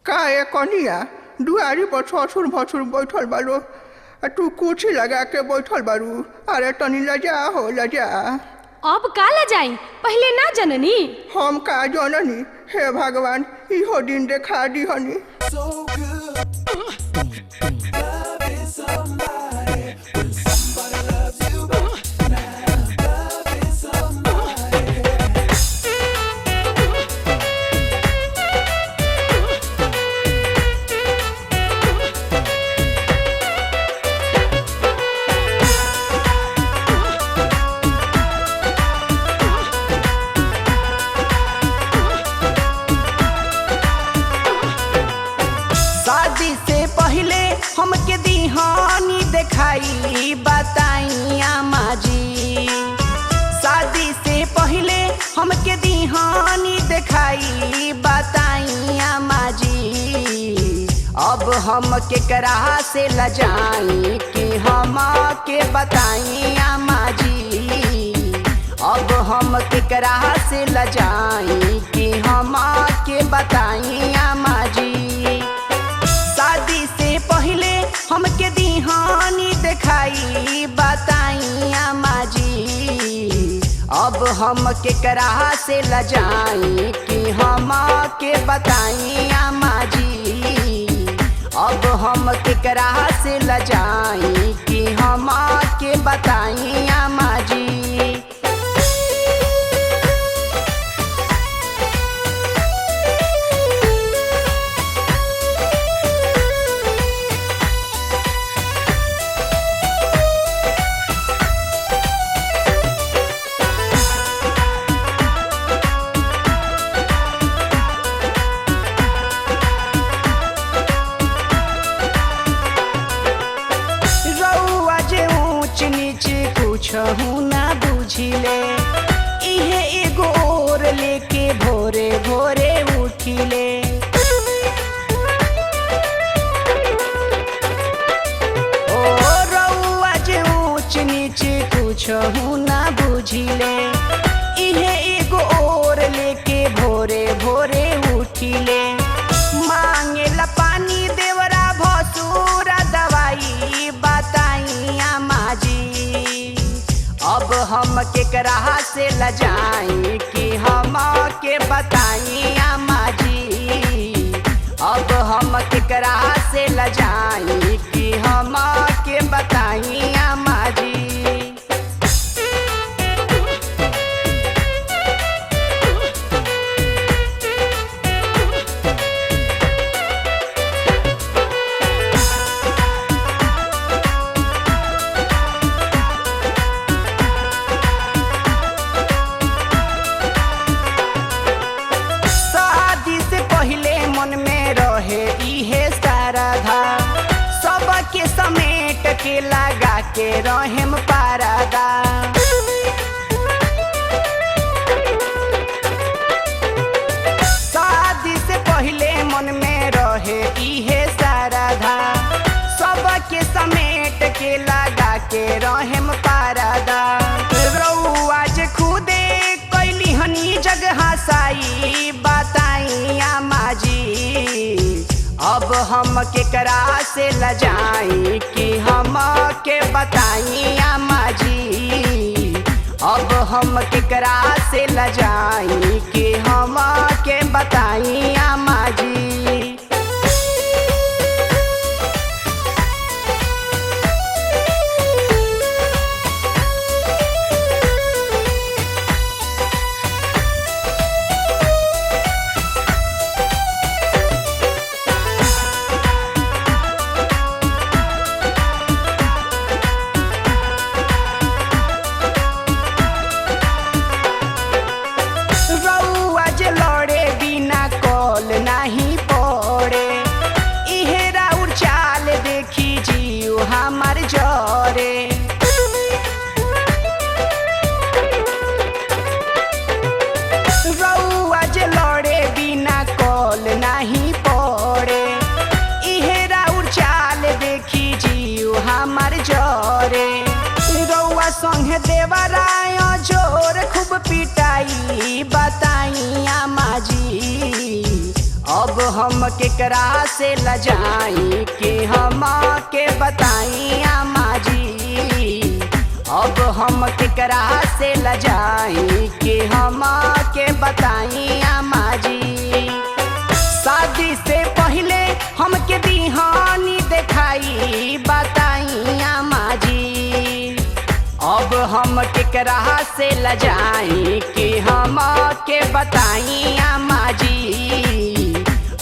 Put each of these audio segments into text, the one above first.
काहे कनिया दुआरी पर ससुर भसुर बैठल बालो तू कुर्सी लगा के बैठल बारू। अरे तनी लजा हो लजा। अब का लजाई पहले ना जननी। हम का जननी हे भगवान इहो दिन देखा दीहनी। हमके दीहानी देखाई बताई आमा जी। शादी से पहले हमके दीहानी देखाई बताई आमा जी। अब हम केकरा से लजाई कि हम के बताई आमा जी। अब हम केकरा से लजाई कि हम के बताई आमा जी। शादी से पहले हमके दीहानी देखाई बताई आमा जी। अब हम केकरा से लजाई कि हम के बताई आमा जी। अब हम केकरा से लजाई कि हम के बताई आमा जी। कुछहू ना बुझिले इहे एगो और लेके भोरे भोरे उठिले। ओ रउआ जे ऊंच नीच कुछहू ना बुझिले इहे एगो और लेके भोरे भोरे उठिले। मांगेला पानी देवरा भसुरा दवाई बताई आमा जी। अब हम केकरा से लजाई कि हम के बताई आमा जी। अब हम केकरा से लजाई कि हम के बताई आमा जी। सबके समेट के लगा के रहेम पारदा। शादी से पहले मन में रहे इहे साराधा। सबके समेट के लगा के रहेम पारदा। रउआ जे खुदे कैली हनी जगह साई बताई आमा जी। अब हम केकरा से लजाई कि हम के बताई आमा जी। अब हम केकरा से लजाई कि हम के बताई आमा जी। नहीं हम केकरा से लजाई कि हम के बताई अम्मा जी। अब हम केकरा से लजाई कि हम के बताई अम्मा जी। शादी से पहले हमके दिहानी देखाई बताई अम्मा जी। अब हम केकरा से लजाई कि हम के बताई अम्मा जी।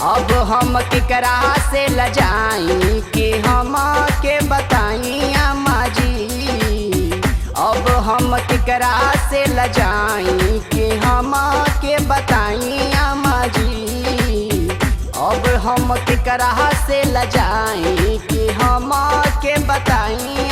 अब हम केकरा से लजाई कि हम के बताई अम्मा जी। अब हम केकरा से लजाई कि हम के बताई अम्मा जी। अब हम केकरा से लजाई कि हम के बताई